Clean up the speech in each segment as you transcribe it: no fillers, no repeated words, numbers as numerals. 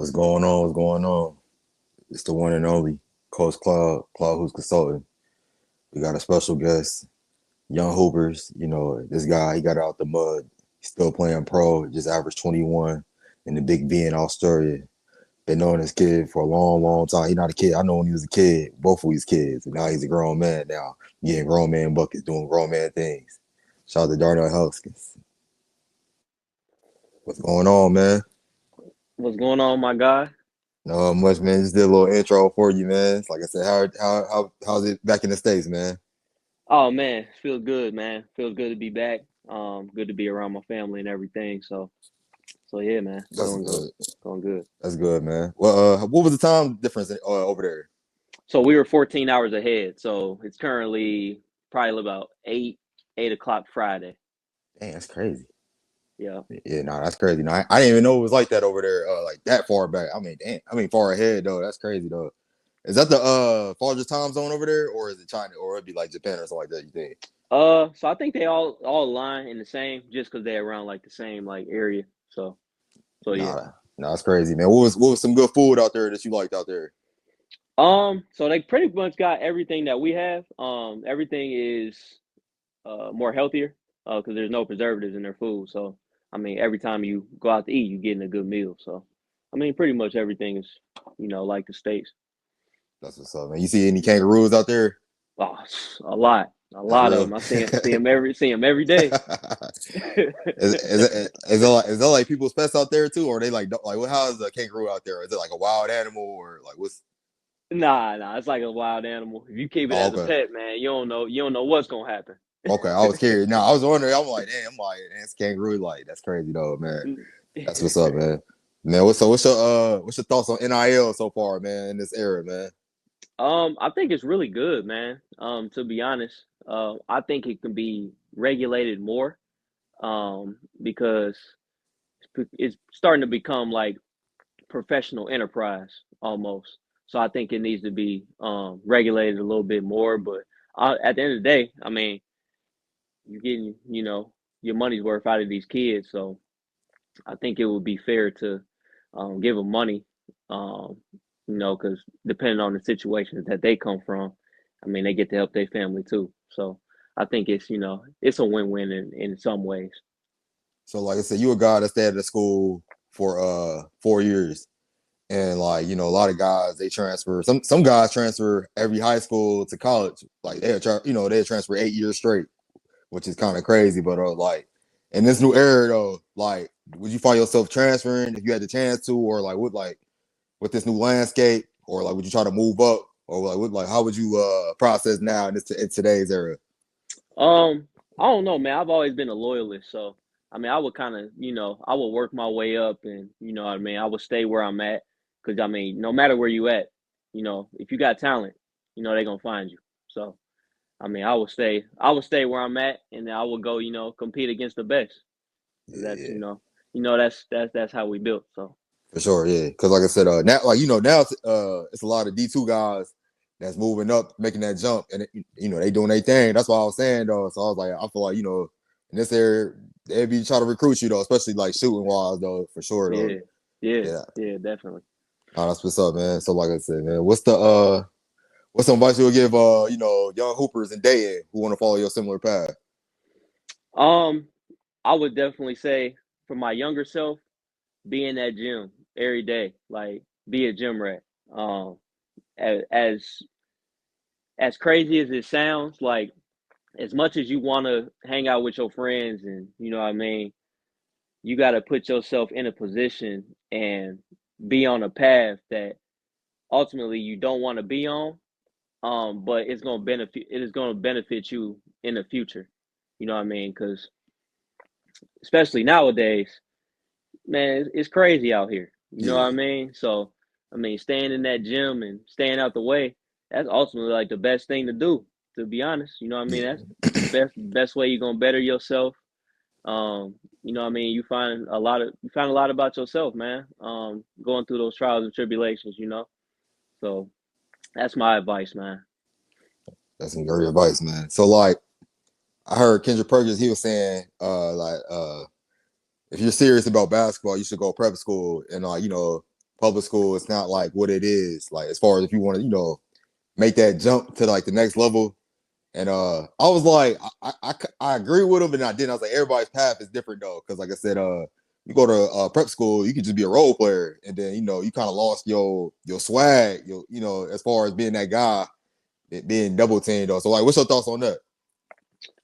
What's going on? What's going on? It's the one and only Coach Claude who's consulting. We got a special guest, Young Hoopers. This guy, he got out the mud. He's still playing pro, just averaged 21 in the Big V in Australia. Been knowing this kid for a long, long time. He's not a kid. I know when he was a kid, both of these kids. And now he's a grown man now, getting grown man buckets, doing grown man things. Shout out to Darnell Hoskins. What's going on, man? What's going on, my guy? No much, man. Just did a little intro for you, man. Like I said, how's it back in the States, man? Oh man, feels good, man. Feels good to be back. Good to be around my family and everything. So yeah, man, That's good. going good. That's good, man. Well, what was the time difference over there? So we were 14 hours ahead. So it's currently probably about 8 o'clock Friday. Dang, that's crazy. Yeah. Yeah, no, that's crazy. No, I didn't even know it was like that over there, like that far back. I mean, damn, far ahead though. That's crazy though. Is that the farthest time zone over there, or is it China, or it'd be like Japan or something like that? You think? So I think they all align in the same, just because they're around like the same like area. So yeah. Nah, that's crazy, man. What was some good food out there that you liked out there? So they pretty much got everything that we have. Everything is more healthier because there's no preservatives in their food. So I mean, every time you go out to eat, you're getting a good meal. So I mean, pretty much everything is like the states. That's what's up, man. You see any kangaroos out there? Oh, a That's lot of real. them. I see them every day. Is that like people's pets out there too, or are they like what? How is a kangaroo out there? Is it like a wild animal, or like what's? Nah, it's like a wild animal. If you keep it Oh, as a okay, pet, man, you don't know what's gonna happen. okay. I was curious. Now I was wondering. I'm like, it's kangaroo. Like that's crazy though, man. That's what's up, man. Man, what's your thoughts on NIL so far, man, in this era, man? I think it's really good, man. To be honest, I think it can be regulated more. Because it's starting to become like professional enterprise almost. So I think it needs to be regulated a little bit more. But at the end of the day, I mean, you're getting your money's worth out of these kids. So I think it would be fair to give them money. Um, because depending on the situations that they come from, I mean, they get to help their family too. So I think it's a win-win in some ways. So, like I said, you a guy that stayed at the school for 4 years, and like a lot of guys they transfer. Some guys transfer every high school to college. Like they transfer 8 years straight, which is kind of crazy. But like in this new era though, like would you find yourself transferring if you had the chance to, or like with this new landscape, or like would you try to move up, or how would you process now in today's era? I don't know, man. I've always been a loyalist, so I mean, I would kind of, I would work my way up, and what I mean. I would stay where I'm at, because I mean, no matter where you at, if you got talent, they're gonna find you. So I mean, I would stay where I'm at, and then I would go, compete against the best. That's Yeah, that's how we built. So for sure, yeah. Because like I said, now it's a lot of D2 guys that's moving up, making that jump, and they doing their thing. That's what I was saying though. So I was like, I feel like in this area they'd be trying to recruit you though, especially like shooting wise though, for sure though. yeah, yeah, Yeah, yeah, definitely. oh, that's what's up, man. So like I said, man, what's some advice you would give young hoopers in Dayton who want to follow your similar path? Um, I would definitely say for my younger self, be in that gym every day, like be a gym rat. Um, as as crazy as it sounds, like as much as you want to hang out with your friends and what I mean, you got to put yourself in a position and be on a path that ultimately you don't want to be on. But it is going to benefit you in the future. You know what I mean? Because especially nowadays, man, it's crazy out here. You know what I Yeah, mean? So, I mean, staying in that gym and staying out the way, that's ultimately like the best thing to do, to be honest. You know what I mean? That's yeah, the best way you're gonna better yourself. You know what I mean? You find a lot about yourself, man. Going through those trials and tribulations, So that's my advice, man. that's some great advice, man. So like I heard Kendrick Perkins, he was saying, if you're serious about basketball, you should go prep school and public school is not like what it is. Like as far as if you want to, make that jump to like the next level. And I was like, I agree with him, and I didn't. I was like, everybody's path is different though, because like I said, you go to prep school, you could just be a role player, and then you kind of lost your swag, as far as being that guy, being double teamed though. So like, what's your thoughts on that?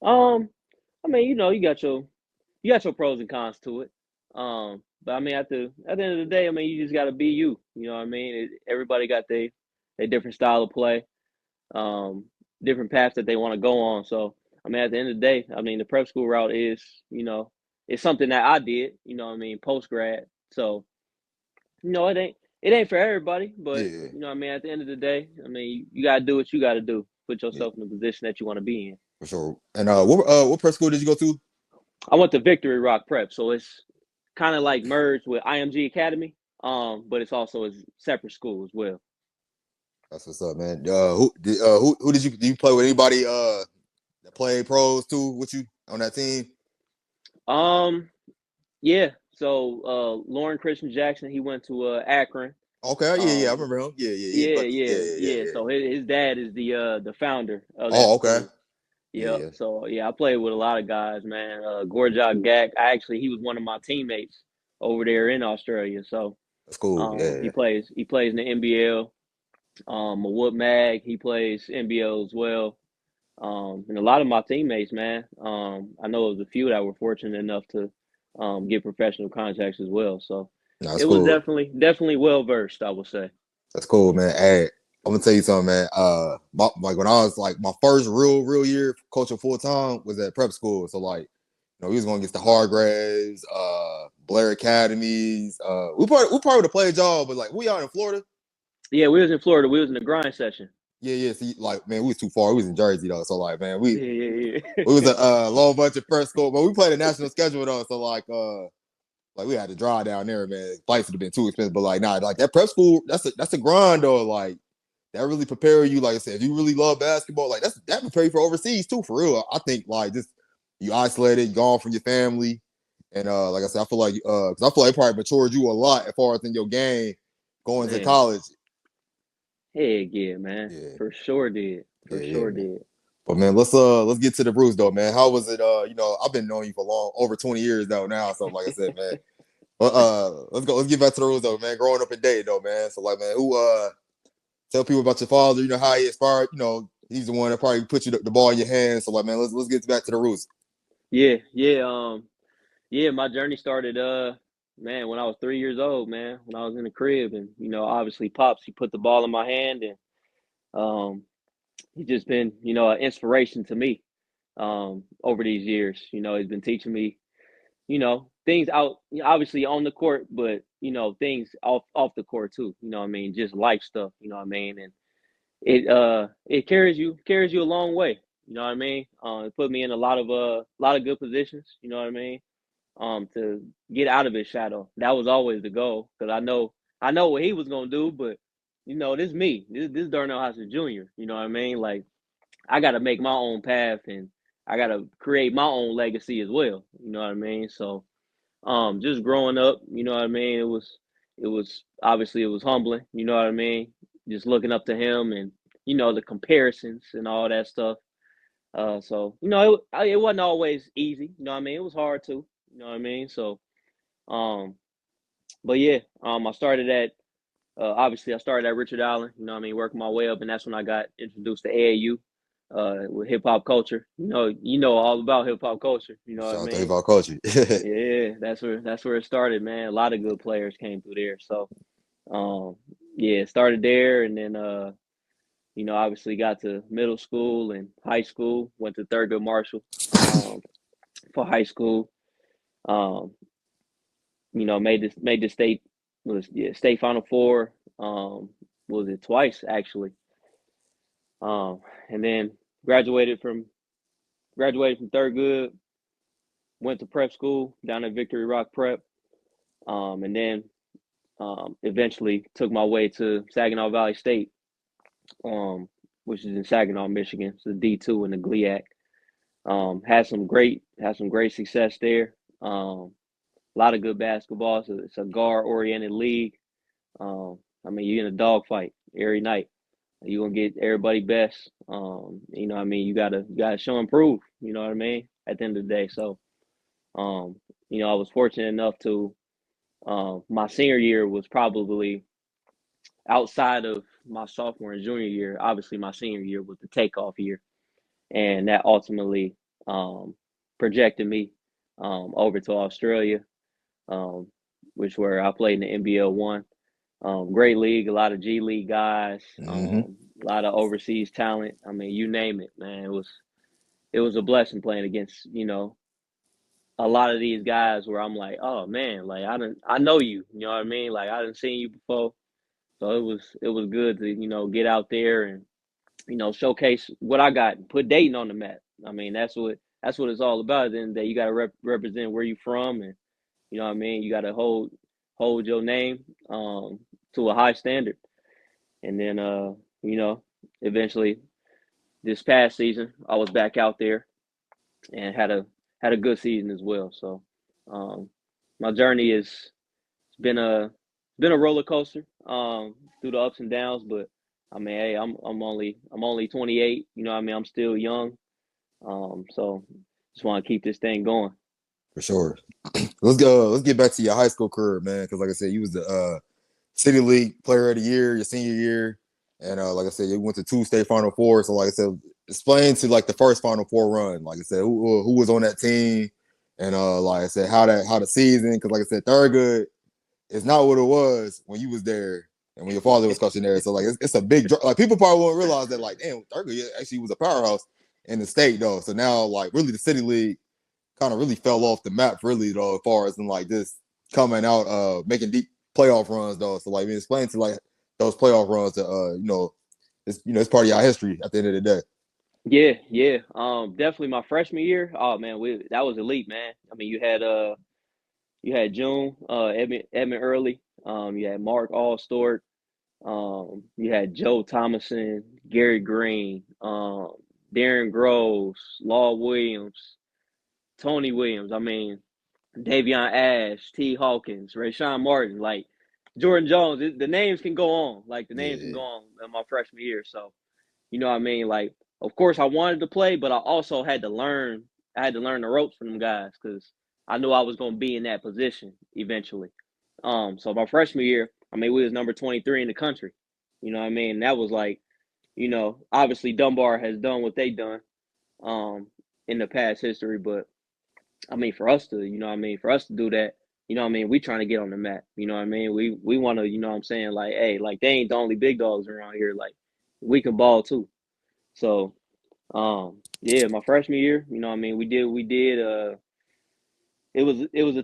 Um, I mean, you got your pros and cons to it. But I mean, at the end of the day, I mean, you just got to be you. You know what I mean? Everybody got their different style of play, um, different paths that they want to go on. So I mean, at the end of the day, I mean, the prep school route is, it's something that I did. You know what I mean? Post grad. So it ain't for everybody, but Yeah, I mean, at the end of the day, I mean, you gotta do what you gotta do. Put yeah, yourself in the position that you want to be in. for sure. And what prep school did you go to? I went to Victory Rock Prep, so it's kind of like merged with IMG Academy, but it's also a separate school as well. That's what's up, man. Who did you play with? Anybody that played pros too with you on that team? Um, yeah. So Lauren Christian Jackson, he went to Akron. Okay, yeah, I Um, remember him. Yeah, yeah, yeah, yeah, yeah, yeah, yeah. yeah. So his dad is the founder of that Oh, okay. school. Yep. Yeah, So yeah, I played with a lot of guys, man. Gorjak Gak. He was one of my teammates over there in Australia. So that's cool. he Yeah, plays in the NBL. Wood Mag, he plays NBL as well. And a lot of my teammates, man. I know it was a few that were fortunate enough to get professional contracts as well. So no, that's it was cool. definitely well versed, I would say. That's cool, man. Hey, I'm gonna tell you something, man. Like when I was like my first real year coaching full time was at prep school. So like, we was going against the Hargraves, Blair Academies. We probably would have played y'all, but like we out in Florida. Yeah, we was in Florida. We was in the grind session. Yeah, yeah. See, like, man, we was too far. We was in Jersey though. So like, man, we Yeah, yeah, we was yeah. a low budget first school, but we played a national schedule though. So like we had to drive down there, man. Flights would have been too expensive, but like, nah, like that prep school, that's a grind though. Like that really prepare you. Like I said, if you really love basketball, like that prepare you for overseas too, for real. I think like just you isolated, gone from your family, and like I said, I feel like because I feel like it probably matured you a lot as far as in your game going to Man, college. heck yeah, man. Yeah, For sure did. yeah, For yeah, sure man. did. But man, let's get to the Bruce though, man. How was it? I've been knowing you for long, over 20 years though now. So like I said, man. But let's go. Let's get back to the rules though, man. Growing up in Dayton though, man. So like, man, who tell people about your father? You know how he inspired. He's the one that probably put you the ball in your hands. So like, man, let's get back to the roots. Yeah, yeah. Yeah, my journey started man, when I was 3 years old, man, when I was in the crib and obviously Pops, he put the ball in my hand and um he's just been, an inspiration to me over these years. He's been teaching me, things out obviously on the court, but things off the court too. You know what I mean? Just life stuff, you know what I mean? And it carries you a long way. You know what I mean? It put me in a lot of good positions, you know what I mean? To get out of his shadow. That was always the goal because I know what he was gonna do, but this me, this Darnell Hoskins Jr. You know what I mean? Like I got to make my own path and I got to create my own legacy as well. You know what I mean? So, just growing up, you know what I mean. It was obviously it was humbling. You know what I mean? Just looking up to him and the comparisons and all that stuff. So it wasn't always easy. You know what I mean? It was hard too. You know what I mean? So, um, but yeah, I started at Richard Allen. You know what I mean? Working my way up, and that's when I got introduced to AAU, with hip hop culture. You know all about hip hop culture. You know what I Shout out to mean? Hip Culture. Yeah, that's where it started, man. A lot of good players came through there. So, um, yeah, it started there, and then obviously got to middle school and high school. Went to Thurgood Marshall, um, for high school. Um, made the state Final Four. Was it twice actually? And then graduated from Thurgood. Went to prep school down at Victory Rock Prep. And then eventually took my way to Saginaw Valley State, um, which is in Saginaw, Michigan. It's a D2 in the GLIAC. Had some great success there. A lot of good basketball. So it's a guard oriented league. I mean, you're in a dogfight every night. You gonna get everybody best. You know what I mean? You gotta show and prove, you know what I mean, at the end of the day. So um, I was fortunate enough to my senior year was probably outside of my sophomore and junior year. Obviously my senior year was the takeoff year, and that ultimately um projected me over to Australia, um, which where I played in the NBL one. Great league, a lot of G League guys, Hmm. a lot of overseas talent. I mean, you name it, man. It was a blessing playing against a lot of these guys where I'm like, oh man, like I know you. You know what I mean? Like I didn't seen you before, so it was good to get out there and showcase what I got, put Dayton on the map. I mean, that's what it's all about. At the end of the day, you got to represent where you from, and you know what I mean. You got to hold your name to a high standard. And then you know, eventually this past season, I was back out there and had a good season as well. So um, my journey is it's been a roller coaster through the ups and downs, but I mean, hey, I'm only 28. You know what I mean? I'm still young. So just want to keep this thing going. For sure. Let's go. Let's get back to your high school career, man. Because like I said, you was the City League Player of the Year your senior year, and like I said, you went to two state Final Four. So like I said, explain to like the first Final Four run. Like I said, who was on that team, and like I said, how the season. Because like I said, Thurgood is not what it was when you was there and when your father was coaching there. So like it's a big like people probably won't realize that like damn Thurgood actually was a powerhouse in the state though. So now like really the City League kind of really fell off the map really though as far as in like just coming out making deep playoff runs though. So like explain to like those playoff runs to it's part of your history at the end of the day. Yeah, yeah. Definitely my freshman year. Oh man, that was elite, man. I mean, you had June, Edmund Early. You had Mark Allstork. You had Joe Thomason, Gary Green, Darren Groves, Law Williams, Tony Williams. I mean, Davion Ash, T. Hawkins, Rayshawn Martin, like Jordan Jones. The names can go on. Like the names can Yeah. go on in my freshman year. So you know what I mean? Like, of course I wanted to play, but I also had to learn. I had to learn the ropes from them guys because I knew I was going to be in that position eventually. So my freshman year, I mean, we was number 23 in the country. You know what I mean? That was like, obviously Dunbar has done what they done um, in the past history, but I mean, for us to, for us to do that, we trying to get on the map. You know what I mean? We want to, what I'm saying, like, hey, like they ain't the only big dogs around here. Like, we can ball too. So, yeah, my freshman year, we did. It was a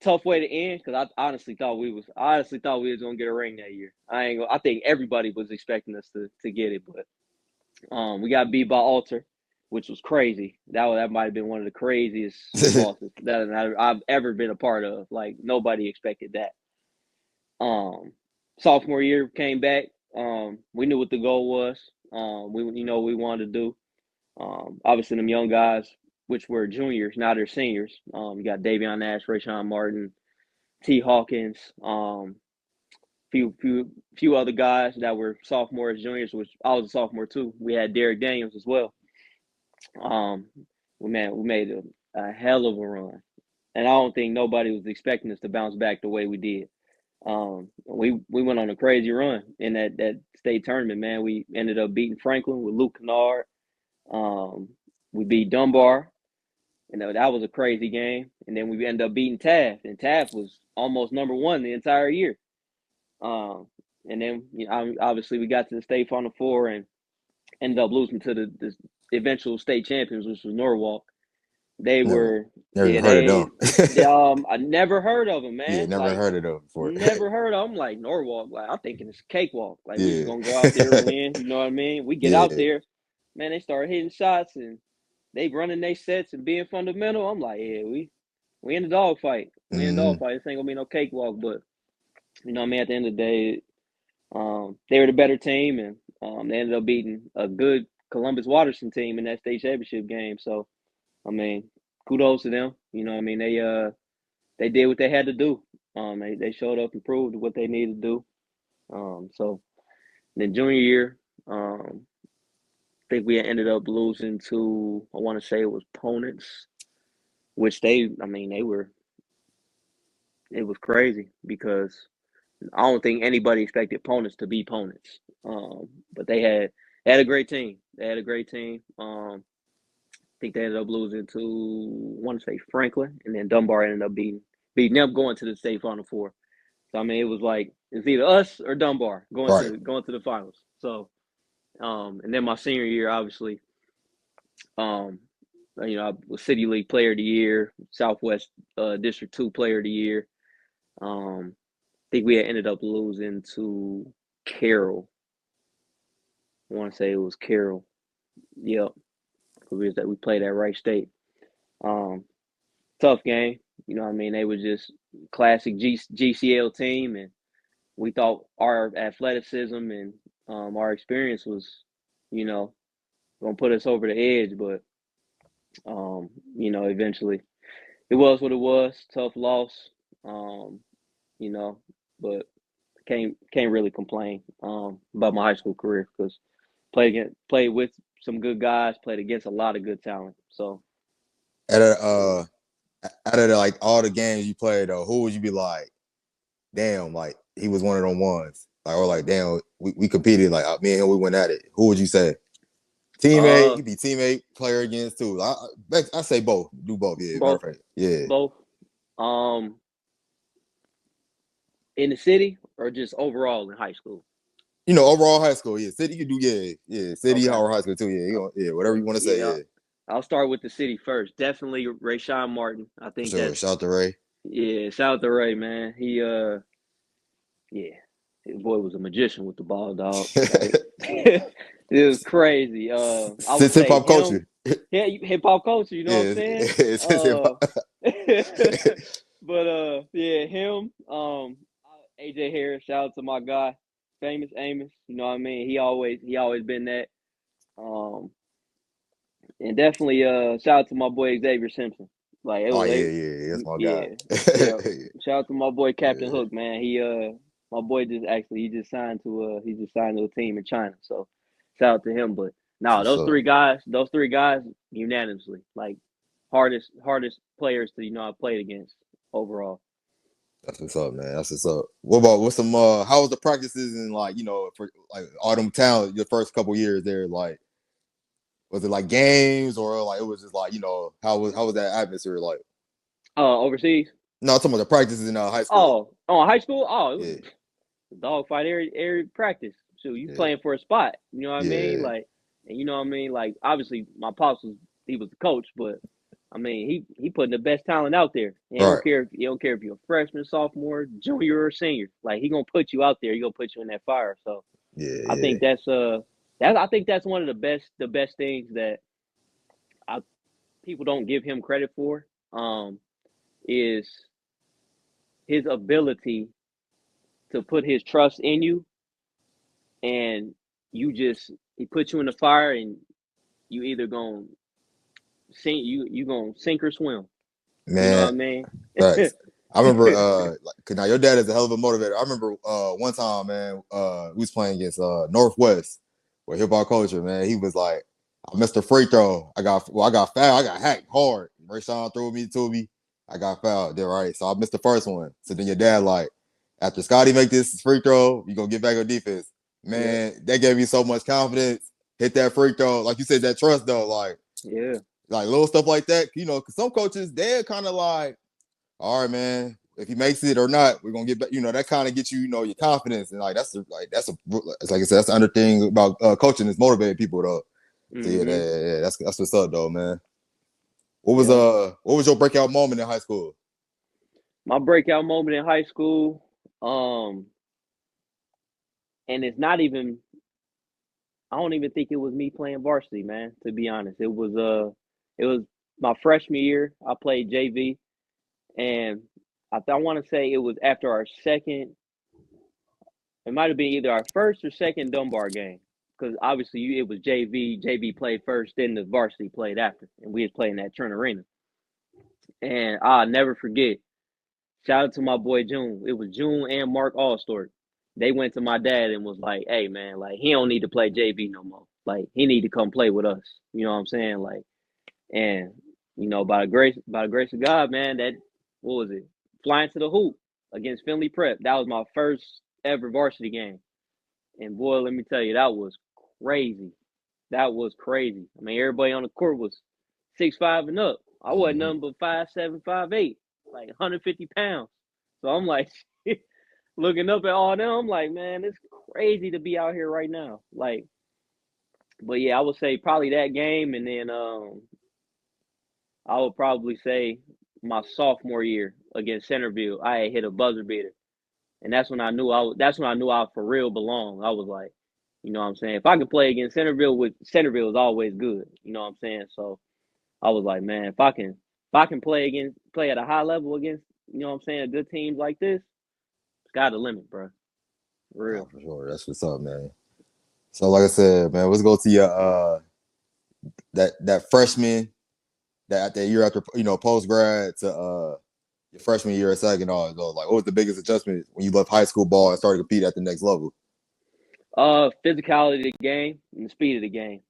tough way to end because I honestly thought we was gonna get a ring that year. I think everybody was expecting us to get it, but we got beat by Alter, which was crazy. That might have been one of the craziest losses that I've ever been a part of. Like nobody expected that. Sophomore year came back. We knew what the goal was. We wanted to do. Obviously, them young guys, which were juniors, now they're seniors. You got Davion Nash, Rayshawn Martin, T. Hawkins, few other guys that were sophomores, juniors, which I was a sophomore too. We had Derek Daniels as well. Um, we made a hell of a run, and I don't think nobody was expecting us to bounce back the way we did. We went on a crazy run in that state tournament. Man, we ended up beating Franklin with Luke Kennard. Um, we beat Dunbar. That was a crazy game. And then we ended up beating Taft, and Taft was almost number one the entire year. Um, and then obviously we got to the state final four and ended up losing to the eventual state champions, which was Norwalk. They Never were, never yeah, even heard of them. I never heard of them, Yeah, man. never Like heard of them before. never heard of them. Like Norwalk, like I'm thinking it's a cakewalk. Like we just Yeah. gonna go out there, win. You know what I mean? We get out Yeah. there, man. They start hitting shots and they running their sets and being fundamental. I'm like, yeah, we in the dog fight. We in the dog Hmm. fight. This ain't gonna be no cakewalk, but you know what I mean. At the end of the day, they were the better team, and they ended up beating a good Columbus Watterson team in that state championship game. So I mean, kudos to them. You know what I mean? They did what they had to do. They showed up and proved what they needed to do. So then junior year, I think we ended up losing to, I want to say it was opponents, which I mean, it was crazy because I don't think anybody expected opponents to be opponents. But they had a great team. They had a great team. I think they ended up losing to, I want to say Franklin, and then Dunbar ended up beating them, going to the state final four. So I mean, it was like it's either us or Dunbar Right. going to the finals. So and then my senior year, obviously, um, I was City League Player of the Year, Southwest District Two Player of the Year. I think we had ended up losing to Carroll. I want to say it was Carroll. Yep, because we played at Wright State. Um, Tough game. You know what I mean? They were just classic GCL team, and we thought our athleticism and our experience was, you know, gonna put us over the edge. But eventually it was what it was. Tough loss. Um, you know, but can't really complain about my high school career because played with some good guys, played against a lot of good talent. So Out of yeah. like all the games you played though, who would you be like, damn, like he was one of them ones, like or like damn, we competed like me and him, we went at it. Who would you say? Teammate, you uh could be teammate, player against too. I say both. Do both. Yeah, matter of both fact. Yeah. both um in the city or just overall in high school. Overall high school, yeah. City you do, yeah. City Okay. or high school too, yeah. Yeah, whatever you want to say, Yeah, yeah. I'll start with the city first. Definitely Rayshawn Martin. I For think sure. that's Shout out to Ray. yeah. Shout out to Ray, man. Yeah, his boy was a magician with the ball, dog. Like it was crazy. I would Since hip say hop him. culture. Yeah, hip hop culture. You know what I'm Yeah, saying? since hip hop. But yeah, him. AJ Harris. Shout out to my guy, famous Amos. You know what I mean? He always been that. Um, and definitely shout out to my boy Xavier Simpson. Like Oh yeah. That's my guy. yeah, yeah. Shout out to my boy Captain Yeah, Hook, man. My boy he just signed to a team in China. So shout out to him. But no, for sure. those three guys unanimously, like hardest players to I played against overall. That's what's up, man. That's what's up. What's some how was the practices and like, for like Autumn Town your first couple years there, like was it like games or like it was just like, how was that atmosphere like? Overseas. No, I'm talking about the practices in high school. High school. Oh, it was Yeah, a dogfight every practice. So you yeah, playing for a spot. You know what I mean? yeah. Like, and you know what I mean? Like, obviously my pops he was the coach, but I mean he putting the best talent out there. And Right. he don't care if you're a freshman, sophomore, junior, or senior. Like he gonna put you out there. He gonna put you in that fire. So Yeah, I yeah. think I think that's one of the best things that I, people don't give him credit for. Is his ability to put his trust in you, and he puts you in the fire, and you either gonna you gonna sink or swim. You know what I Man, mean? thanks. I remember like 'cause now your dad is a hell of a motivator. I remember one time, man, we was playing against Northwest with hip hop culture, man. He was like, I missed a free throw. I got fouled. I got hacked hard. Rayshawn threw me to me. I got fouled there, right? So I missed the first one. So then your dad, like, after Scotty make this free throw, you gonna get back on defense. Yep. Man, that gave me so much confidence. Hit that free throw. Like you said, that trust though, Yeah. like little stuff like that, because some coaches, they're kind of like, all right, man, if he makes it or not, we're gonna get back. That kind of gets your confidence, and like it's like I said, that's the other thing about coaching is motivating people though. So yeah, Mm-hmm. that's what's up though, man. Yep. What was your breakout moment in high school? My breakout moment in high school, um, and it's not even. I don't even think it was me playing varsity, man. To be honest, it was my freshman year. I played JV, and I want to say it was after our second. It might have been either our first or second Dunbar game, because obviously it was JV. JV played first, then the varsity played after, and we was playing at Turner Arena. And I'll never forget. Shout out to my boy June. It was June and Mark Allstork. they went to my dad and was like, "Hey, man, like he don't need to play JV no more. Like he need to come play with us." You know what I'm saying? Like, and by the grace of God, man, that what was it? Flying to the hoop against Finley Prep. That was my first ever varsity game, and boy, let me tell you, that was crazy. That was crazy. I mean, everybody on the court was 6'5" and up. I wasn't Mm-hmm. nothing but 5'7", 5'8", like 150 pounds. So I'm like, looking up at all them, I'm like, man, it's crazy to be out here right now. Like, but yeah, I would say probably that game, and then I would probably say my sophomore year against Centerville, I had hit a buzzer beater, and that's when I knew I for real belonged. I was like, you know what I'm saying? If I could play against Centerville, with Centerville is always good. You know what I'm saying? So I was like, man, if I can play at a high level against, you know what I'm saying, a good teams like this, sky the limit, bro. For Nah, real. for sure. That's what's up, man. So like I said, man, let's go to your that freshman that year after post grad to your freshman year at Saginaw. So like, what was the biggest adjustment when you left high school ball and started to compete at the next level? Physicality of the game and the speed of the game.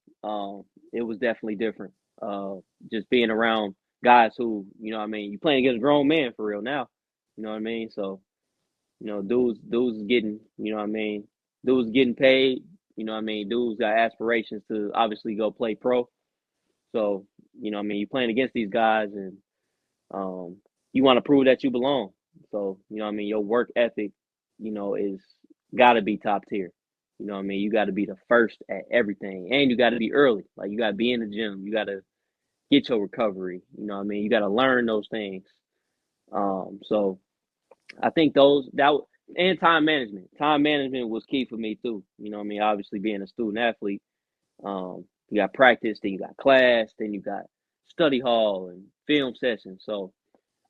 It was definitely different. Just being around guys who, you know what I mean, you playing against grown men for real now. You know what I mean? So, dudes is getting, you know what I mean, dudes getting paid, you know what I mean, dudes got aspirations to obviously go play pro. So, you know what I mean, you playing against these guys and um you want to prove that you belong. So, you know what I mean, your work ethic, is gotta be top tier. You know what I mean? You gotta be the first at everything. And you gotta be early. Like you gotta be in the gym. You gotta get your recovery. You know what I mean? You gotta learn those things. So I think those that and time management. Time management was key for me too. You know what I mean? Obviously being a student athlete, you got practice, then you got class, then you got study hall and film sessions. So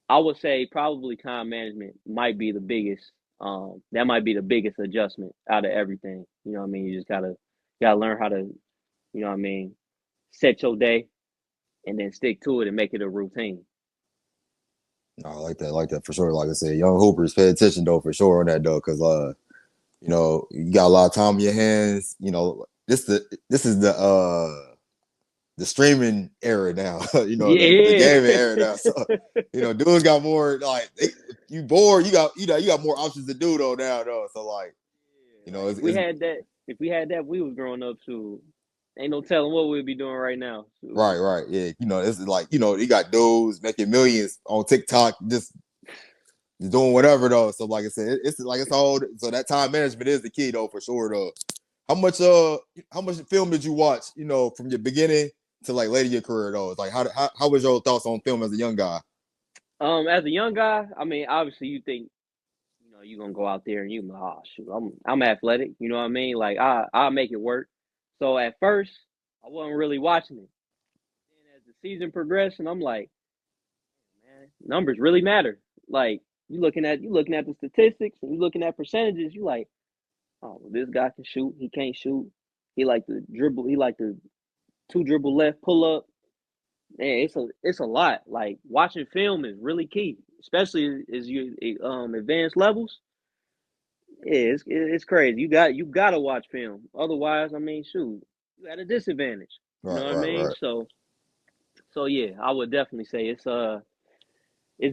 I would say probably time management might be the biggest. That might be the biggest adjustment out of everything. You know what I mean? You just gotta learn how to, you know what I mean, set your day and then stick to it and make it a routine. No, I like that for sure. Like I said, young hoopers pay attention though for sure on that though, because you got a lot of time in your hands. This is the streaming era now. The Yeah. gaming era now. So dudes got more like if you bored, you got more options to do though now though. So like Like it's if we had that, we was growing up too. Ain't no telling what we'd be doing right now. right, Shoot. right, yeah. It's like you got dudes making millions on TikTok just doing whatever though. So like I said, it's like it's all so that time management is the key though for sure though. How much how much film did you watch? From your beginning to like later in your career though. It's like how was your thoughts on film as a young guy? As a young guy, I mean, obviously you think, you're gonna go out there and you like, oh shoot, I'm athletic, you know what I mean? Like I'll make it work. So at first I wasn't really watching it. Then as the season progressed and I'm like, man, numbers really matter. Like you looking at the statistics and you looking at percentages, you like, oh well, this guy can shoot, he can't shoot. He like to dribble, he like to two dribble left, pull up. Man, it's a lot. Like watching film is really key, especially as you advance levels. Yeah, it's crazy. You gotta watch film. Otherwise, I mean, shoot, you at a disadvantage. You know Right, what I right, mean? right. So yeah, I would definitely say it's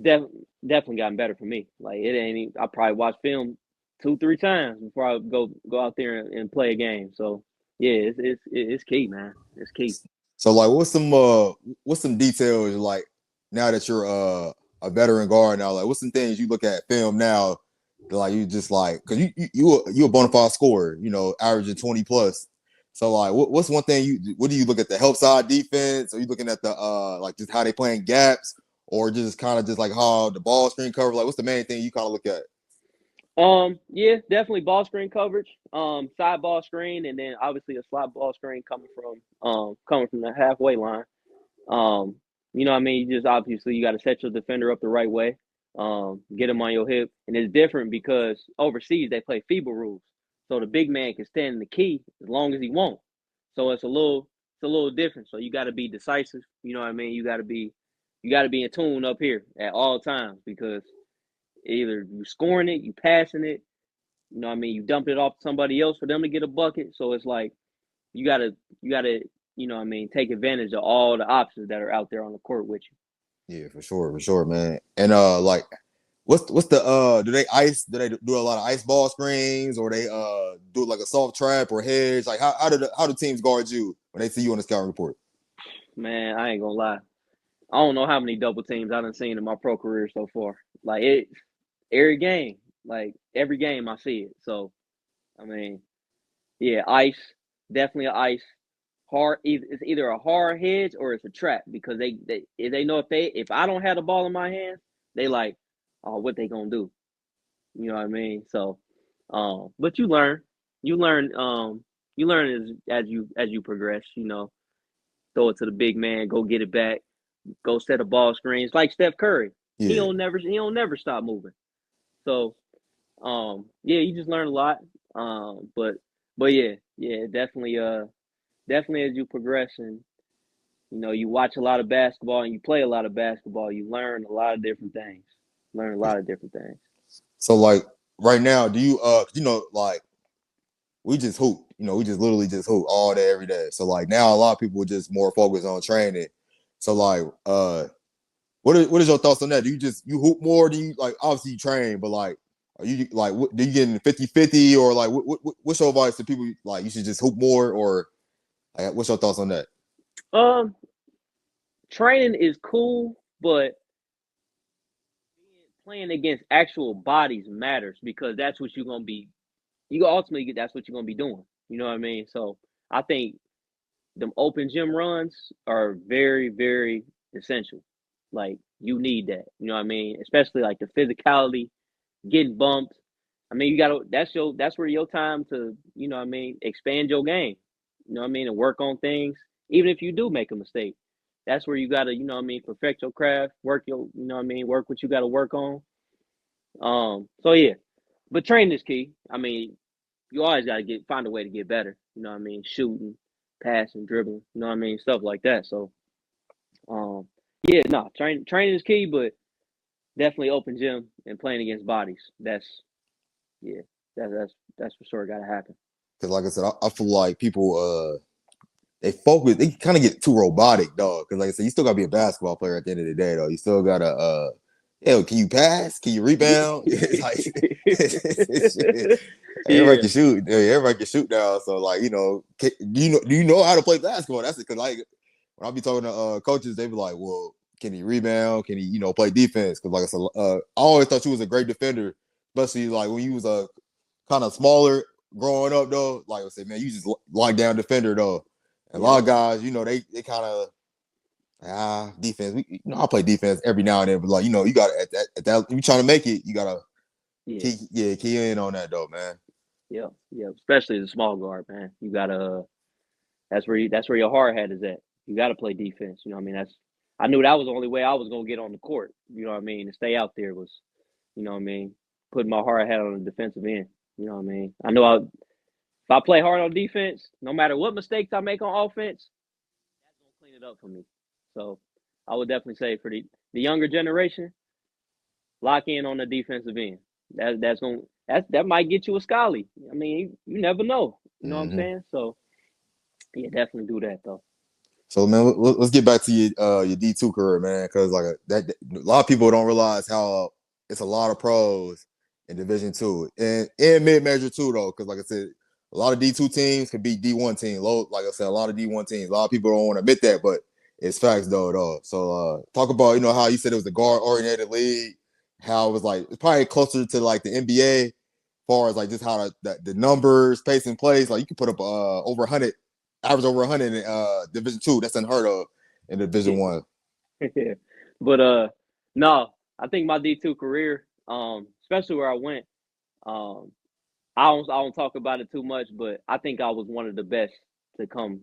definitely gotten better for me. Like it ain't. I probably watch film 2 3 times before I go out there and play a game. So yeah, it's key, man. It's key. So like what's some details like now that you're a veteran guard now, like what's some things you look at film now that like you just like because you a bona fide scorer, averaging 20 plus. So like what's one thing what do you look at, the help side defense? Are you looking at the like just how they playing gaps or just kind of just like how the ball screen cover? Like what's the main thing you kind of look at? Yeah, definitely ball screen coverage, side ball screen, and then obviously a slot ball screen coming from the halfway line. Um, you know what I mean? You just obviously you got to set your defender up the right way, get him on your hip, and it's different because overseas they play FIBA rules, so the big man can stand in the key as long as he wants. So it's a little different. So you got to be decisive. You know what I mean? You got to be in tune up here at all times because either you scoring it, you passing it, You know what I mean? You dump it off to somebody else for them to get a bucket. So it's like you gotta, you know what I mean, take advantage of all the options that are out there on the court with you. Yeah, for sure, man. And like, what's the do they do a lot of ice ball screens, or they do like a soft trap or hedge? Like, how do teams guard you when they see you on the scouting report? Man, I ain't gonna lie. I don't know how many double teams I done seen in my pro career so far. Like it every game. Like every game I see it. So I mean, yeah, ice, definitely a ice. It's either a hard hedge or it's a trap because they know if I don't have the ball in my hands, they like, oh, what they gonna do? You know what I mean? So, but you learn, you learn as you progress. You know, throw it to the big man, go get it back, go set a ball screens like Steph Curry. Yeah, He don't never stop moving. So, yeah, you just learn a lot. But yeah, definitely as you progress and you watch a lot of basketball and you play a lot of basketball, you learn a lot of different things. Learn a lot of different things. so like right now, do you like we just hoop, we just literally just hoop all day every day. So like now a lot of people are just more focused on training. So like what is your thoughts on that? Do you hoop more? Do you like obviously you train, but like are you like do you get in 50-50 or like what's your advice to people like you should just hoop more or like, what's your thoughts on that? Um, Training is cool, but playing against actual bodies matters because that's what you're gonna be. You ultimately that's what you're gonna be doing. You know what I mean? So I think them open gym runs are very, very essential. Like you need that. You know what I mean? Especially like the physicality, getting bumped. I mean, you gotta that's where your time to, you know what I mean, expand your game. You know what I mean, and work on things. Even if you do make a mistake. That's where you gotta, you know what I mean, perfect your craft, work your, you know what I mean, work what you gotta work on. So yeah. But training is key. I mean, you always gotta find a way to get better. You know what I mean? Shooting, passing, dribbling, you know what I mean? Stuff like that. So um yeah, no, training is key, but definitely open gym and playing against bodies. Yeah, that's for sure gotta happen. Because like I said, I feel like people they kind of get too robotic, dog. Because like I said, you still gotta be a basketball player at the end of the day, though. You still gotta can you pass? Can you rebound? It's like everybody Yeah. can shoot. Everybody can shoot now. So like do you know how to play basketball? That's it. Because like when I be talking to coaches, they be like, well, can he rebound? Can he play defense? Because like I said, I always thought you was a great defender, especially like when you was a kind of smaller growing up though. Like I said, man, you just lock down defender though. And a lot Yep. of guys, they kind of defense. I play defense every now and then, but like you got at that you trying to make it, you gotta Yeah. key in on that though, man. Yep. Yep. Especially as a small guard, man. You gotta that's where your hard hat is at. You gotta play defense. You know what I mean? I knew that was the only way I was gonna get on the court. You know what I mean? To stay out there was, you know what I mean, putting my hard hat on the defensive end. You know what I mean? I know if I play hard on defense, no matter what mistakes I make on offense, that's gonna clean it up for me. So I would definitely say for the younger generation, lock in on the defensive end. That might get you a Scully. I mean, you never know. You know what I'm Mm-hmm. saying? So yeah, definitely do that though. So man, let's get back to your D2 career, man, because like a lot of people don't realize how it's a lot of pros in Division 2 and mid major too, though, because like I said, a lot of D2 teams can beat D1 teams. Low, like I said, a lot of D1 teams. A lot of people don't want to admit that, but it's facts though, though. So talk about how you said it was a guard oriented league, how it was like it's probably closer to like the NBA, as far as like just how the numbers, pace and plays. Like you can put up over 100 average over 100 in Division 2. That's unheard of in Division 1. Yeah. But no, I think my D2 career, especially where I went, um, I don't talk about it too much, but I think I was one of the best to come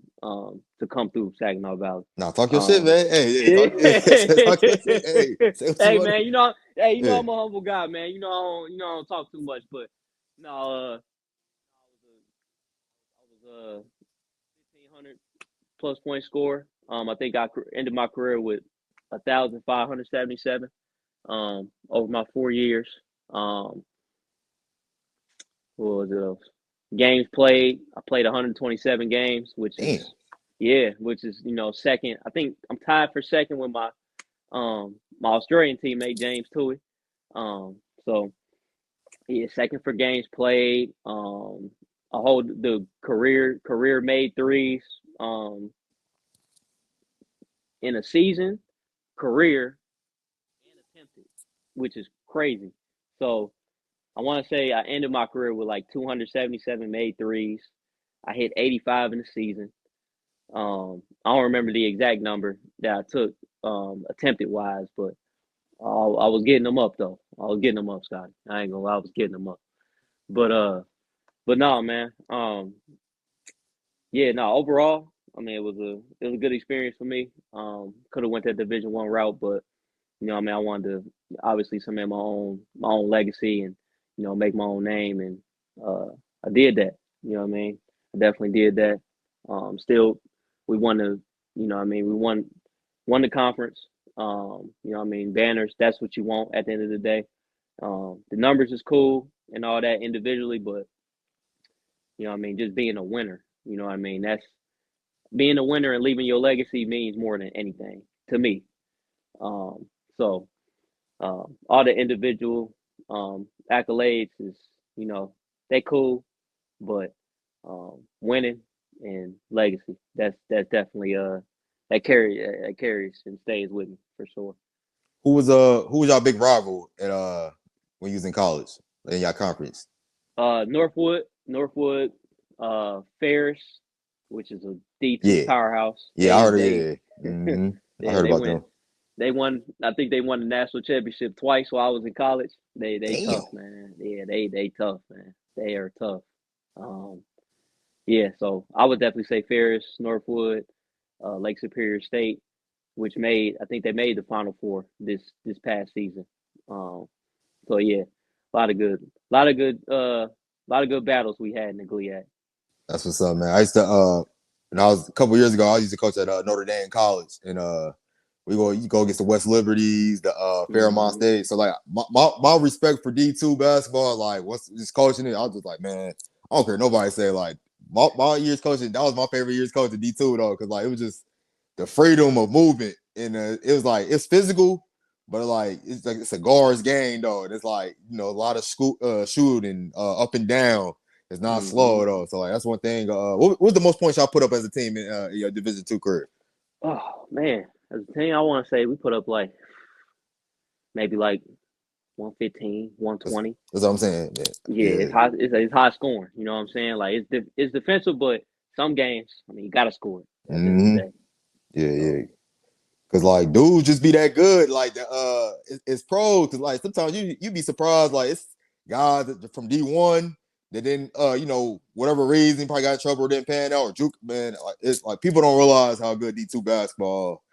through Saginaw Valley. Now talk your shit, Um, man. Hey, yeah. talk, talk your shit. Hey, say what you Hey want man, to. Yeah. I'm a humble guy, man. I don't talk too much, but no, I was 1,500 plus point scorer. I think I ended my career with 1,577 over my 4 years. Um, what was it? Games played. I played 127 games, which Damn. is yeah, which is second. I think I'm tied for second with my Australian teammate James Tui. So yeah, second for games played. I hold the career made threes in a season, career and attempted, which is crazy. So I want to say I ended my career with like 277 made threes. I hit 85 in the season. I don't remember the exact number that I took attempted wise, but I was getting them up though. I was getting them up, Scotty. I ain't gonna lie, I was getting them up. But no, man. Yeah, no. Overall, I mean, it was a good experience for me. Could have went that Division 1 route, but I mean, I wanted to obviously cement my own legacy and make my own name, and I did that. You know what I mean? I definitely did that. Still, we won the, I mean, we won the conference. I mean, banners. That's what you want at the end of the day. The numbers is cool and all that individually, but I mean, just being a winner. You know what I mean? That's being a winner and leaving your legacy means more than anything to me. So all the individual accolades is, you know, they cool, but winning and legacy, that's definitely that carries and stays with me for sure. Who was y'all big rival at when you was in college in y'all conference? Northwood, Ferris, which is a D2 Yeah, powerhouse. yeah, I They heard they it. Yeah, mm-hmm. I yeah, heard they about went them. they won. I think they won the national championship twice while I was in college. They Damn. tough, man. Yeah, they tough, man. They are tough. Um, yeah, so I would definitely say Ferris, Northwood, Lake Superior State, which made I think they made the Final Four this past season. Um, so yeah, a lot of good, lot of good, lot of good battles we had in the GLIAC. That's what's up, man. I used to when I was a couple years ago, I used to coach at Notre Dame College, and you go against the West Liberties, the Fairmont Mm-hmm. State. So like my respect for D2 basketball, like what's just coaching it, I was just like, man, I don't care nobody say like my years coaching, that was my favorite years coaching D2 though, because like it was just the freedom of movement, and it was like it's physical, but like it's a guards game though, and it's like a lot of shooting up and down. It's not Mm-hmm. slow though, so like that's one thing. What was the most points y'all put up as a team in your Division 2 career? Oh man, as a team, I want to say we put up like maybe like 115, That's, 120. that's what I'm saying. Yeah, Yeah, yeah. it's high. It's high scoring. You know what I'm saying? Like it's defensive, but some games, I mean, you got to score it at the end of the Mm-hmm. day. Yeah, So yeah. Cause like dudes just be that good. Like it's pros. Cause like sometimes you be surprised. Like it's guys from D1 that didn't whatever reason probably got in trouble or didn't pan out or juke man. Like it's like people don't realize how good D2 basketball.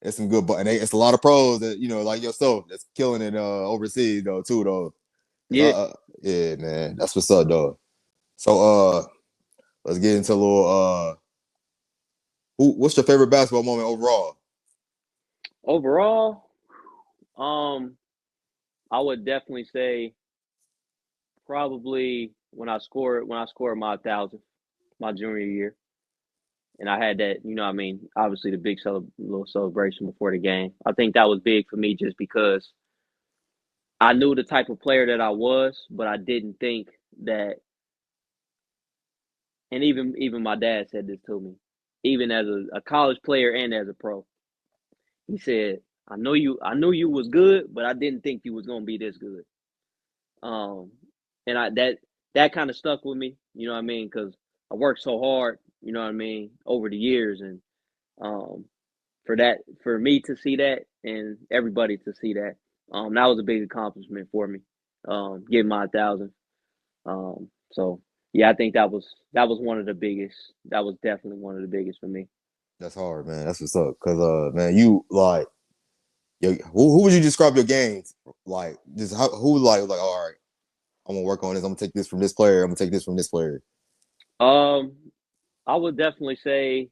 It's some good, but and it's a lot of pros that like yourself that's killing it overseas though too though. Cause yeah, yeah man, that's what's up though. So let's get into a little what's your favorite basketball moment overall? overall, um, I would definitely say probably when I scored my 1,000th my junior year, and I had that. You know, what I mean, obviously the big little celebration before the game. I think that was big for me just because I knew the type of player that I was, but I didn't think that. And even my dad said this to me, even as a college player and as a pro. He said, I knew you was good, but I didn't think you was gonna be this good. Um, and that kind of stuck with me. You know what I mean? Because I worked so hard. You know what I mean over the years, and um, for me to see that and everybody to see that, that was a big accomplishment for me. Getting my 1,000. So yeah, I think that was one of the biggest. That was definitely one of the biggest for me. That's hard, man. That's what's up. Cause man, you like who would you describe your games like? Just who like all right, I'm gonna work on this. I'm gonna take this from this player. I'm gonna take this from this player. Um, I would definitely say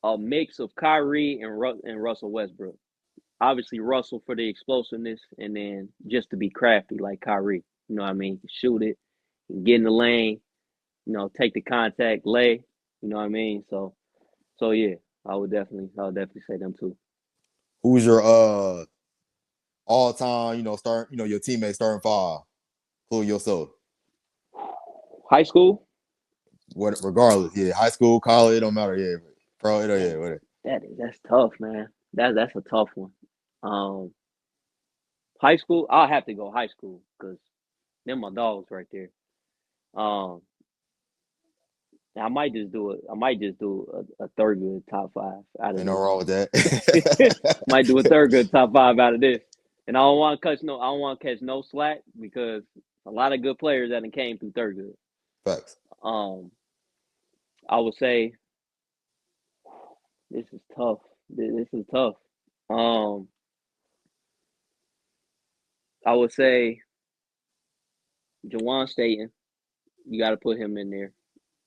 a mix of Kyrie and Russell Westbrook. Obviously Russell for the explosiveness, and then just to be crafty like Kyrie. You know what I mean? Shoot it. get in the lane, take the contact, lay. You know what I mean? So yeah, I would definitely say them too. Who's your all time, start, your teammates starting five, including yourself? High school, What regardless, yeah, high school, college, it don't matter, yeah. Pro, it don't, yeah, dang, whatever. that's tough, man. That's a tough one. Um, High school, I'll have to go high school because they're my dogs right there. Um, I might just do it. I might just do a third good top five out of Ain't no this. wrong with Might do a that. third good top five out of this. And I don't want to catch no slack because a lot of good players that came through third good. Facts. Um, I would say this is tough. This is tough. Um, I would say Jawan Staten. You got to put him in there,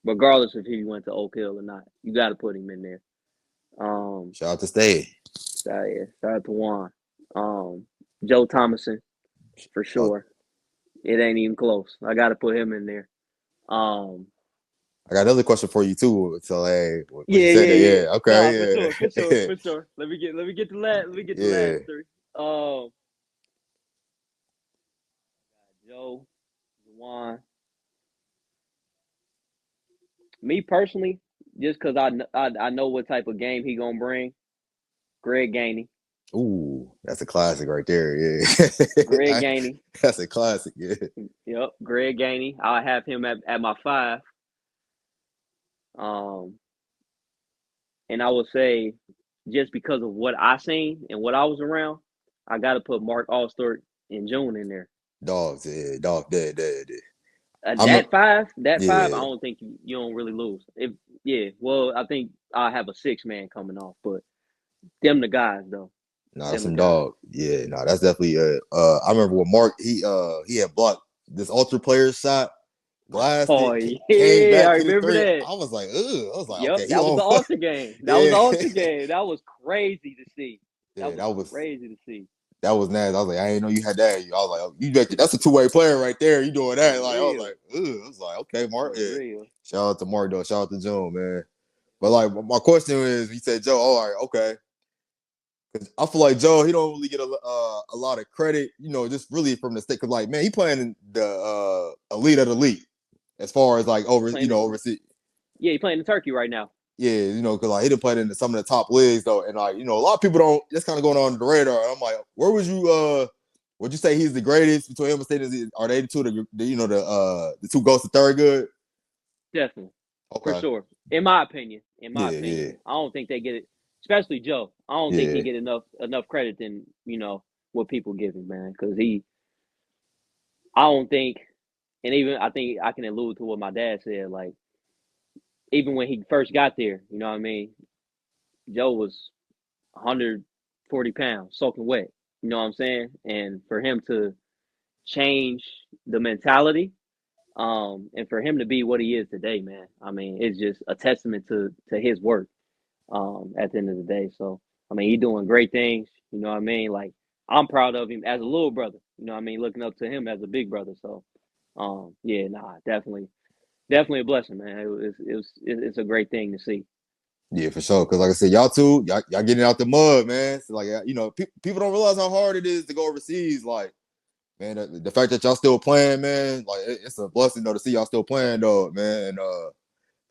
regardless if he went to Oak Hill or not. You got to put him in there. Um, Shout out to Stay. shout out to Juan. Joe Thomason for Shout- sure. It ain't even close. I got to put him in there. Um, I got another question for you too. So hey, when you yeah, said yeah, that, yeah. yeah, Nah, okay, yeah, for sure. Let me get the last yeah. three. Joe, Juan. Me personally, just because I know what type of game he gonna bring. Greg Gainey. Ooh, that's a classic right there. Yeah, Greg Gainey. that's a classic. Yeah, Yep, Greg Gainey. I'll have him at my five. Um, and I would say just because of what I seen and what I was around, I got to put Mark Allstott and June in there. dogs. Yeah, dog. Dead. I'm a, That five, I yeah. don't think you don't really lose. If yeah, well, I think I have a six man coming off, but them the guys though. Nah, that's Them the some guys. dog. Yeah, nah, that's definitely I remember when Mark he had blocked this ultra player shot, glassed Oh it, came yeah, I back to the remember three. that. I was like, ugh. I was like, Yep, okay, he that was on. the Ulster game. That was Yeah. the Ulster game. That was crazy to see. Yeah, That was crazy to see. that was nasty. I was like, I didn't know you had that. I was like, oh, that's a two-way player right there. You doing For that? Like, I was real. like, ugh. I was like, okay, Mark. For Yeah. real. Shout out to Mark though. Shout out to June, man. But like, my question is, he said Joe. All right, okay. Because I feel like Joe, he don't really get a lot of credit, just really from the state. Because like, man, he playing in the elite of the elite as far as like Playing overseas. yeah, he playing in Turkey right now. Yeah, because like he done played in some of the top leagues though, and like a lot of people don't. Just kind of going on the radar. I'm like, where would you would you say he's the greatest between him and State? Are they the two the two goes to third good? Definitely. For Okay. sure. In my opinion. Yeah. I don't think they get it, especially Joe. I don't think he Yeah. get enough credit than, what people give him, man. Because I don't think, and even I think I can allude to what my dad said, like, even when he first got there, you know what I mean? Joe was 140 pounds, soaking wet. You know what I'm saying? And for him to change the mentality, and for him to be what he is today, man, I mean, it's just a testament to his work. At the end of the day, so I mean, he's doing great things. You know what I mean? Like I'm proud of him as a little brother. You know what I mean? Looking up to him as a big brother. So, yeah, nah, definitely a blessing, man. It's a great thing to see. Yeah, for sure. Because like I said, y'all getting out the mud, man. So like people don't realize how hard it is to go overseas. Like, man, the fact that y'all still playing, man, like it's a blessing though to see y'all still playing though, man. And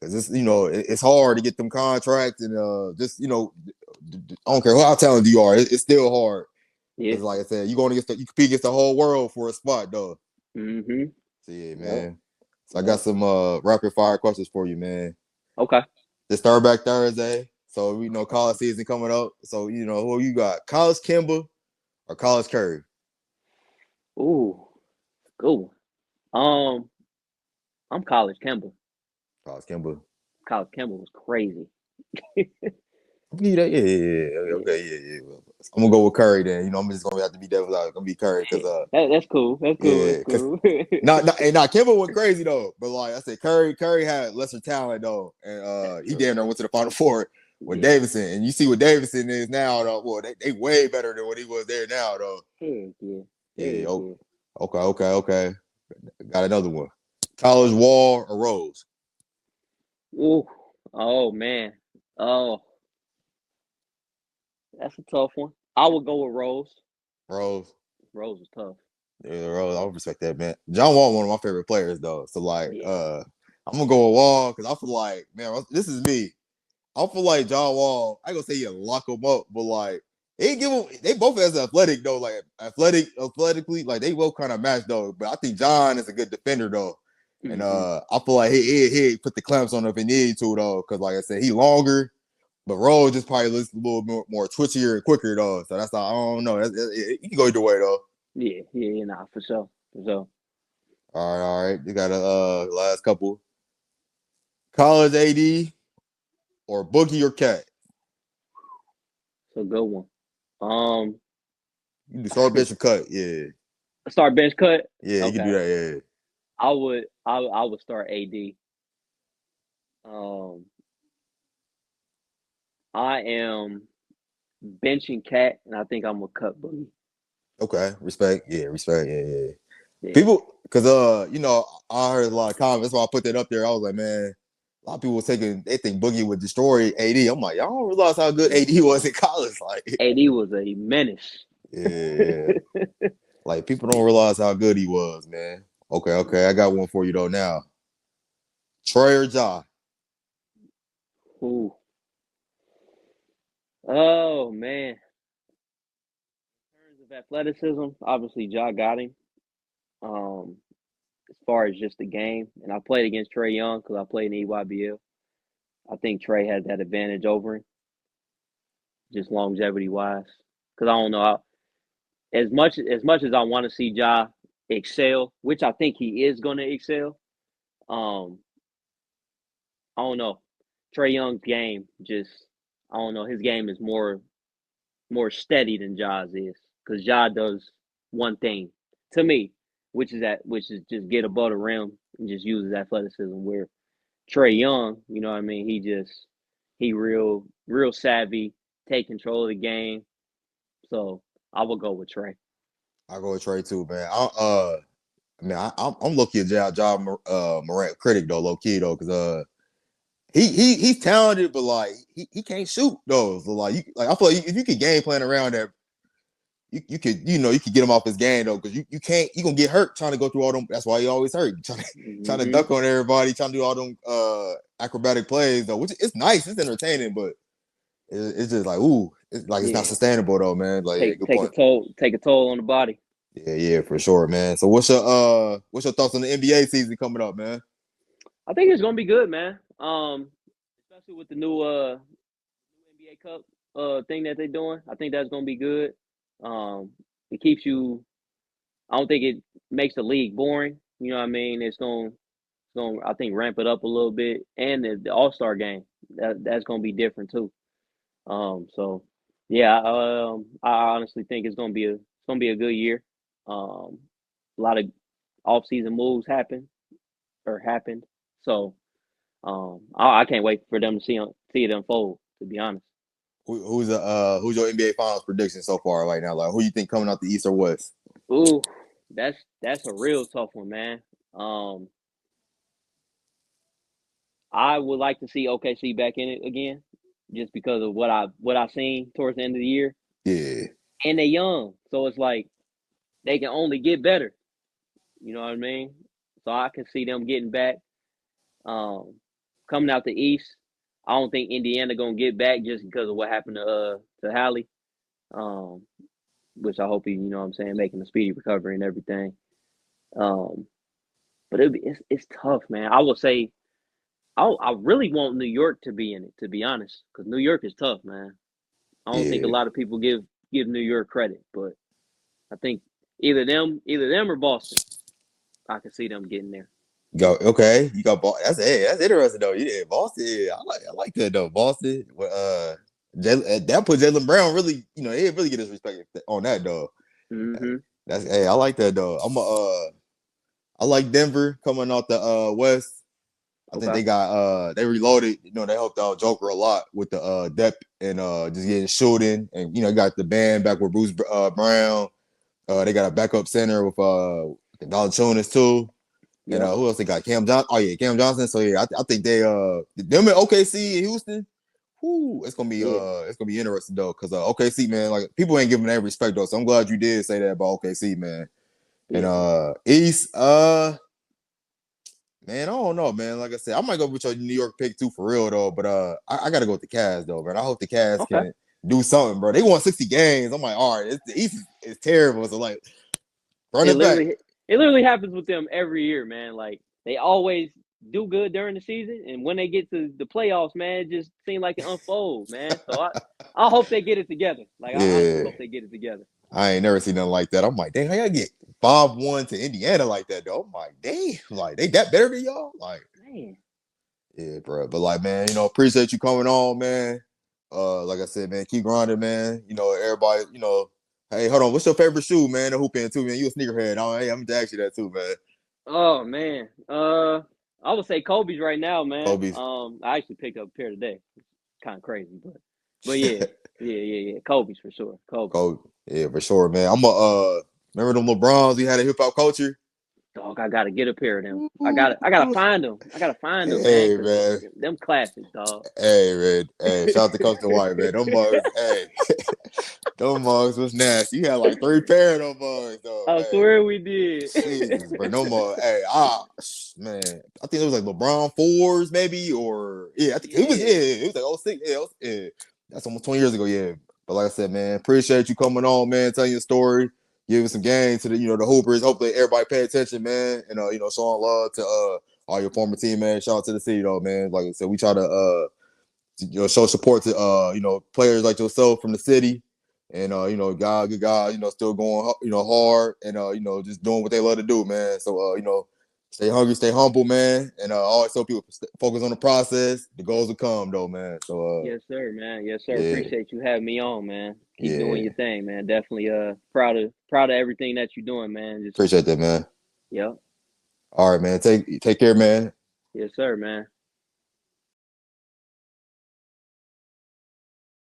because it's it's hard to get them contracts and just I don't care how talented you are, it's still hard. Yeah. Because like I said, you compete against the whole world for a spot though. Mm-hmm. So yeah, Yep. man. So I got Yep. some rapid fire questions for you, man. Okay. This Throwback Thursday. So we know college season coming up. So who you got? College Kimba or College Curry? Ooh, cool. Um, I'm College Kemba. College Kimba. College Kemba was crazy. I'm gonna give you that. Yeah. Yeah. Okay, yeah. I'm gonna go with Curry then. I'm just gonna have to be devil out. Gonna be Curry because That's cool. That's cool. yeah, That's because cool. Kimba went crazy though. But like I said, Curry had lesser talent though, and That's he true. damn near went to the Final Four with Yeah. Davidson, and you see what Davidson is now though. Well, they way better than what he was there now though. Heck yeah. Yeah. Heck yeah. Okay. Got another one. College Wall or Rose? Ooh, oh man, oh that's a tough one. I would go with Rose. Rose. Rose is tough. Yeah, Rose. I respect that, man. John Wall, one of my favorite players, though. So like, Yeah, I'm gonna go with Wall because I feel like, man, this is me. I feel like John Wall. I ain't gonna say you lock him up, but like, they give him. They both as athletic though, like athletically, like they both kind of match though. But I think John is a good defender though, and hmm I feel like he put the clamps on him if he needed to though, because like I said, he longer. But Rose just probably looks a little more twitchier and quicker though. So that's all. I don't know. You can go either way though. yeah, nah, for sure, for sure. All right. You got a last couple. College AD or Boogie or Cat? It's a good one. Um, You do start bench or cut. Yeah. start bench cut. Yeah, you can do Okay, that. Yeah. I would start AD. Um, I am benching Cat, and I think I'm gonna cut Boogie. Okay. Respect. Yeah, respect. Yeah. Yeah, People because I heard a lot of comments. That's why I put that up there. I was like, man, a lot of people they think Boogie would destroy AD. I'm like, y'all don't realize how good yeah. AD was in college. Like, AD was a menace. yeah. Like people don't realize how good he was, man. Okay. I got one for you though now. Trey or Ja? Ooh. Oh man. In terms of athleticism, obviously Ja got him. Um, as far as just the game, and I played against Trey Young because I played in EYBL. I think Trey had that advantage over him, just longevity wise. Because I don't know as much as I want to see Ja excel, which I think he is going to excel. Um, I don't know. Trey Young's game just I don't know. His game is more steady than Ja's is because Ja does one thing to me, which is just get above the rim and just use his athleticism. Where Trey Young, you know what I mean, he real savvy, take control of the game. So I will go with Trey. I go with Trey too, man. I'm low key a Morant critic though, low key though, because he's talented, but like he can't shoot though. So like I feel like if you could game plan around that, you could you could get him off his game though, because you can't you gonna get hurt trying to go through all them. That's why he always hurt. Trying to hmm duck on everybody, trying to do all them acrobatic plays though, which it's nice, it's entertaining, but it's just like it's like it's not Yeah, sustainable though, man. Like yeah, take good take a point. toll on the body. Yeah, for sure, man. So what's your thoughts on the NBA season coming up, man? I think it's gonna be good, man. Especially with the new NBA Cup thing that they're doing. I think that's gonna be good. Um, it keeps you. I don't think it makes the league boring. You know what I mean? It's gonna I think ramp it up a little bit, and the All Star game that's gonna be different too. So yeah, I honestly think it's gonna be a good year. A lot of off season moves happened. So I can't wait for them to see it unfold. To be honest. Who's your NBA Finals prediction so far right now? Like who you think coming out the East or West? Ooh, that's a real tough one, man. Um, I would like to see OKC back in it again, just because of what I seen towards the end of the year, Yeah, and they young, so it's like they can only get better. You know what I mean? So I can see them getting back. Um, coming out the East, I don't think Indiana gonna get back just because of what happened to Hallie. Um, which I hope he, you know what I'm saying, making a speedy recovery and everything. Um, but it's tough, man. I will say I really want New York to be in it, to be honest, because New York is tough, man. I don't think a yeah. lot of people give New York credit, but I think either them or Boston. I can see them getting there. Go okay. You got Boston. That's interesting though. Yeah, Boston. Yeah, I like that though. Boston. That put Jalen Brown really. He really get his respect on that though. Mm-hmm. I like that though. I like Denver coming out the West. I think Okay. they reloaded. They helped out Joker a lot with the depth and just getting shooting, and got the band back with Bruce Brown. They got a backup center with Valanciunas too. And Yeah. who else they got? Cam Johnson. Oh yeah, Cam Johnson. So yeah, I think they them in OKC and Houston. Whoo, Yeah. it's gonna be interesting though, because OKC man, like people ain't giving that respect though. So I'm glad you did say that about OKC man. And Yeah. East, man, I don't know, man. Like I said, I might go with your New York pick too for real though. But I gotta go with the Cavs though, man. I hope the Cavs Okay. can do something, bro. They won 60 games. I'm like, all right, the East is terrible. So like, run It it back. literally it literally happens with them every year, man. Like they always do good during the season, and when they get to the playoffs, man, it just seems like it unfolds, man. So I hope they get it together. Like I honestly Yeah, hope they get it together. I ain't never seen nothing like that. I'm like, dang, how y'all get 5-1 to Indiana like that though? I'm like, dang, like they that better than y'all? Like, Man. yeah, bro. But like, man, appreciate you coming on, man. Like I said, man, keep grinding, man. Everybody, hey, hold on, what's your favorite shoe, man? The hoop in too, man. You a sneakerhead? Oh, hey, I'm gonna ask you that too, man. Oh man. I would say Kobe's right now, man. Kobe's. I actually picked up a pair today. It's kind of crazy, but yeah. Yeah. Kobe's for sure. Kobe. Kobe. Yeah, for sure, man. Remember them LeBrons? We had a hip hop culture. Dog, I gotta get a pair of them. I gotta find them. I gotta find them, man, Hey, because man. them classics, dog. Hey, man. Hey, shout out to Coach White, man. Them mugs, hey, them mugs was nasty. You had like 3 pair of them mugs, though. I Hey, swear we did. Jesus, bro. No more. Hey, man. I think it was like LeBron fours, maybe, or yeah, I think it was. Yeah, Yeah. it was like '06. Yeah, yeah. That's almost 20 years ago. Yeah, but like I said, man, appreciate you coming on, man, telling your story, giving some game to the Hoopers. Hopefully, everybody pay attention, man, and showing love to all your former teammates. Shout out to the city, though, man. Like I said, we try to show support to players like yourself from the city, and good guys, still going hard, and just doing what they love to do, man. So stay hungry, stay humble, man, and always tell people focus on the process. The goals will come, though, man. So Yes, sir, man. Yes, sir. yeah, Appreciate you having me on, man. Keep doing your yeah, thing, man. Definitely proud of everything that you're doing, man. Just appreciate that, man. yep. All right, man. Take care, man. Yes, sir, man.